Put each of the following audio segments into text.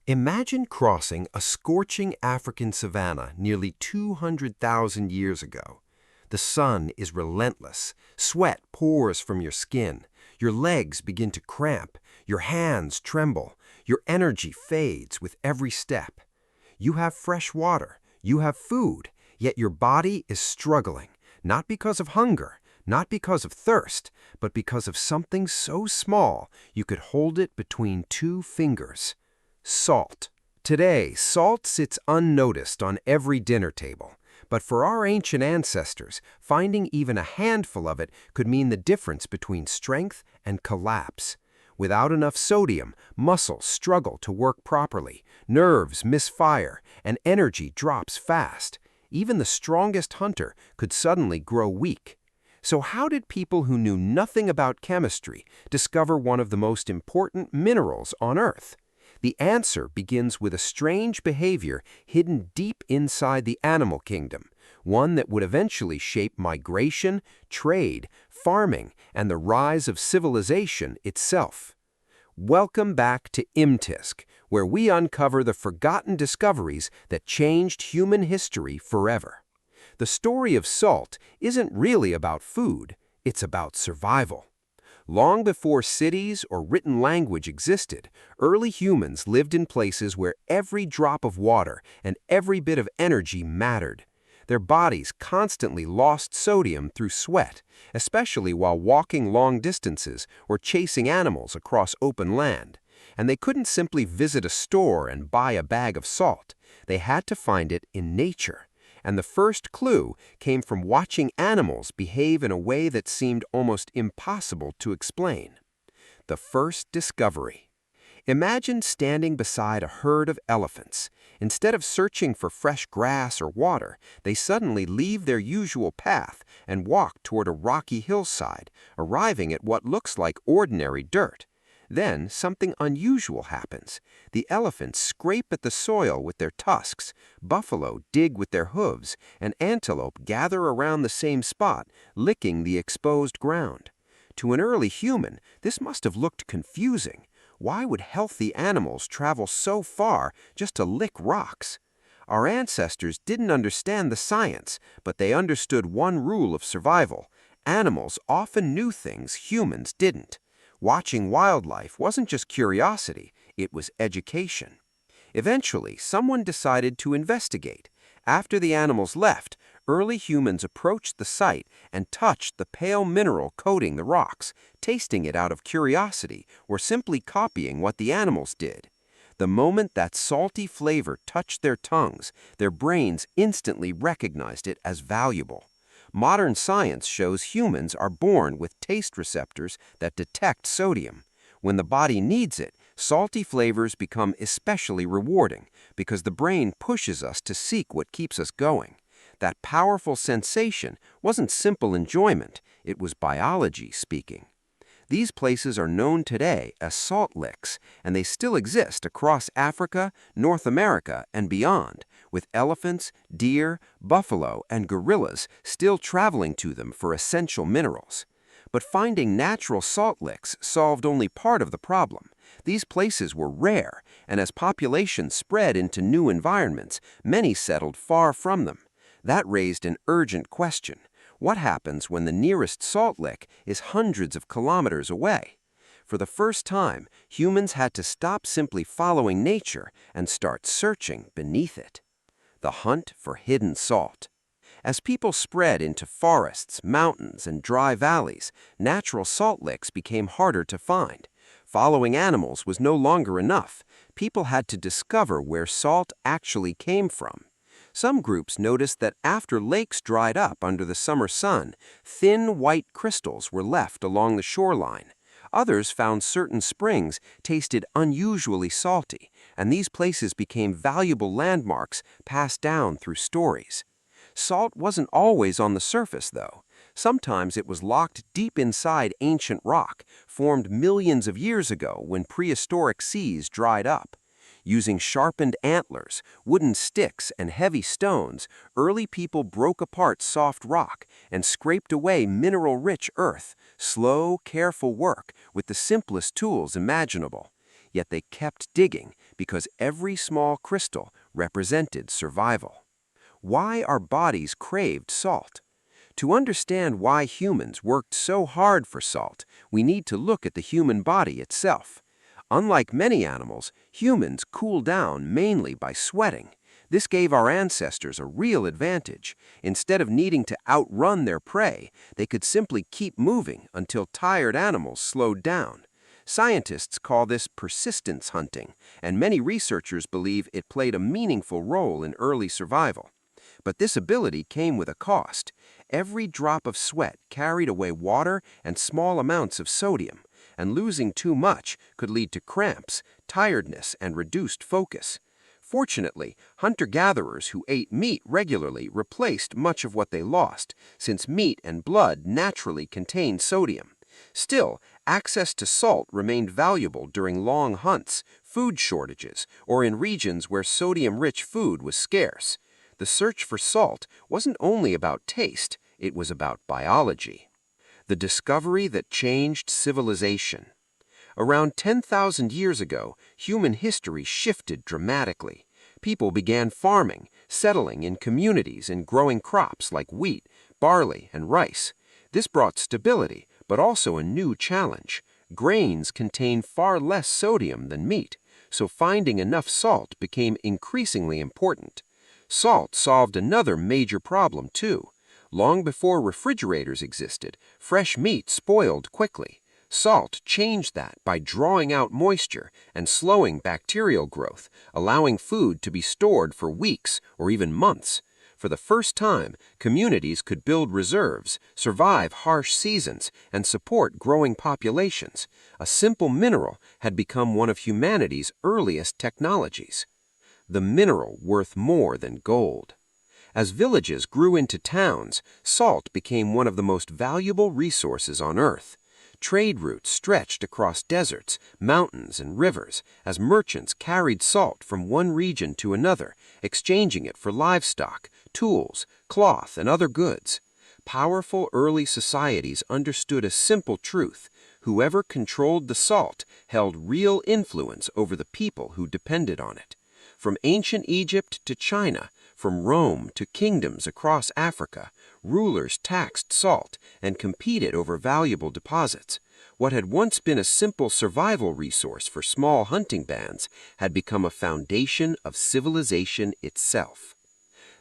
Imagine crossing a scorching African savanna nearly 200,000 years ago. The sun is relentless, sweat pours from your skin, your legs begin to cramp, your hands tremble, your energy fades with every step. You have fresh water, you have food, yet your body is struggling, not because of hunger, not because of thirst, but because of something so small you could hold it between two fingers. Salt. Today, salt sits unnoticed on every dinner table. But for our ancient ancestors, finding even a handful of it could mean the difference between strength and collapse. Without enough sodium, muscles struggle to work properly, nerves misfire, and energy drops fast. Even the strongest hunter could suddenly grow weak. So how did people who knew nothing about chemistry discover one of the most important minerals on Earth? The answer begins with a strange behavior hidden deep inside the animal kingdom, one that would eventually shape migration, trade, farming, and the rise of civilization itself. Welcome back to Imtisk, where we uncover the forgotten discoveries that changed human history forever. The story of salt isn't really about food, it's about survival. Long before cities or written language existed, early humans lived in places where every drop of water and every bit of energy mattered. Their bodies constantly lost sodium through sweat, especially while walking long distances or chasing animals across open land. And they couldn't simply visit a store and buy a bag of salt. They had to find it in nature. And the first clue came from watching animals behave in a way that seemed almost impossible to explain. The first discovery. Imagine standing beside a herd of elephants. Instead of searching for fresh grass or water, they suddenly leave their usual path and walk toward a rocky hillside, arriving at what looks like ordinary dirt. Then something unusual happens. The elephants scrape at the soil with their tusks, buffalo dig with their hooves, and antelope gather around the same spot, licking the exposed ground. To an early human, this must have looked confusing. Why would healthy animals travel so far just to lick rocks? Our ancestors didn't understand the science, but they understood one rule of survival. Animals often knew things humans didn't. Watching wildlife wasn't just curiosity, it was education. Eventually, someone decided to investigate. After the animals left, early humans approached the site and touched the pale mineral coating the rocks, tasting it out of curiosity or simply copying what the animals did. The moment that salty flavor touched their tongues, their brains instantly recognized it as valuable. Modern science shows humans are born with taste receptors that detect sodium. When the body needs it, salty flavors become especially rewarding because the brain pushes us to seek what keeps us going. That powerful sensation wasn't simple enjoyment, it was biology speaking. These places are known today as salt licks, and they still exist across Africa, North America, and beyond, with elephants, deer, buffalo, and gorillas still traveling to them for essential minerals. But finding natural salt licks solved only part of the problem. These places were rare, and as populations spread into new environments, many settled far from them. That raised an urgent question. What happens when the nearest salt lick is hundreds of kilometers away? For the first time, humans had to stop simply following nature and start searching beneath it. The hunt for hidden salt. As people spread into forests, mountains, and dry valleys, natural salt licks became harder to find. Following animals was no longer enough. People had to discover where salt actually came from. Some groups noticed that after lakes dried up under the summer sun, thin white crystals were left along the shoreline. Others found certain springs tasted unusually salty, and these places became valuable landmarks passed down through stories. Salt wasn't always on the surface, though. Sometimes it was locked deep inside ancient rock, formed millions of years ago when prehistoric seas dried up. Using sharpened antlers, wooden sticks, and heavy stones, early people broke apart soft rock and scraped away mineral-rich earth, slow, careful work with the simplest tools imaginable. yet they kept digging because every small crystal represented survival. Why our bodies craved salt. To understand why humans worked so hard for salt, we need to look at the human body itself. Unlike many animals, humans cool down mainly by sweating. This gave our ancestors a real advantage. Instead of needing to outrun their prey, they could simply keep moving until tired animals slowed down. Scientists call this persistence hunting, and many researchers believe it played a meaningful role in early survival. But this ability came with a cost. Every drop of sweat carried away water and small amounts of sodium, and losing too much could lead to cramps, tiredness, and reduced focus. Fortunately, hunter-gatherers who ate meat regularly replaced much of what they lost, since meat and blood naturally contain sodium. Still, access to salt remained valuable during long hunts, food shortages, or in regions where sodium-rich food was scarce. The search for salt wasn't only about taste, it was about biology. The discovery that changed civilization. Around 10,000 years ago, human history shifted dramatically. People began farming, settling in communities and growing crops like wheat, barley, and rice. This brought stability, but also a new challenge. Grains contain far less sodium than meat, so finding enough salt became increasingly important. Salt solved another major problem, too. Long before refrigerators existed, fresh meat spoiled quickly. Salt changed that by drawing out moisture and slowing bacterial growth, allowing food to be stored for weeks or even months. For the first time, communities could build reserves, survive harsh seasons, and support growing populations. A simple mineral had become one of humanity's earliest technologies. The mineral worth more than gold. As villages grew into towns, salt became one of the most valuable resources on Earth. Trade routes stretched across deserts, mountains, and rivers as merchants carried salt from one region to another, exchanging it for livestock, tools, cloth, and other goods. Powerful early societies understood a simple truth: whoever controlled the salt held real influence over the people who depended on it. From ancient Egypt to China, from Rome to kingdoms across Africa, rulers taxed salt and competed over valuable deposits. What had once been a simple survival resource for small hunting bands had become a foundation of civilization itself.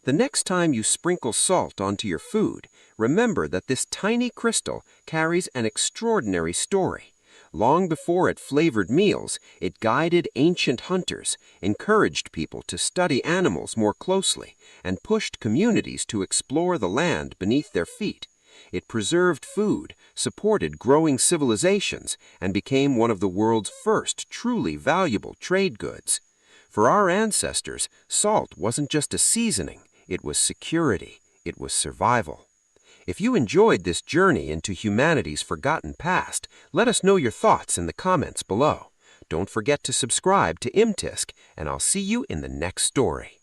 The next time you sprinkle salt onto your food, remember that this tiny crystal carries an extraordinary story. Long before it flavored meals, it guided ancient hunters, encouraged people to study animals more closely, and pushed communities to explore the land beneath their feet. It preserved food, supported growing civilizations, and became one of the world's first truly valuable trade goods. For our ancestors, salt wasn't just a seasoning, it was security, it was survival. If you enjoyed this journey into humanity's forgotten past, let us know your thoughts in the comments below. Don't forget to subscribe to Imtisk, and I'll see you in the next story.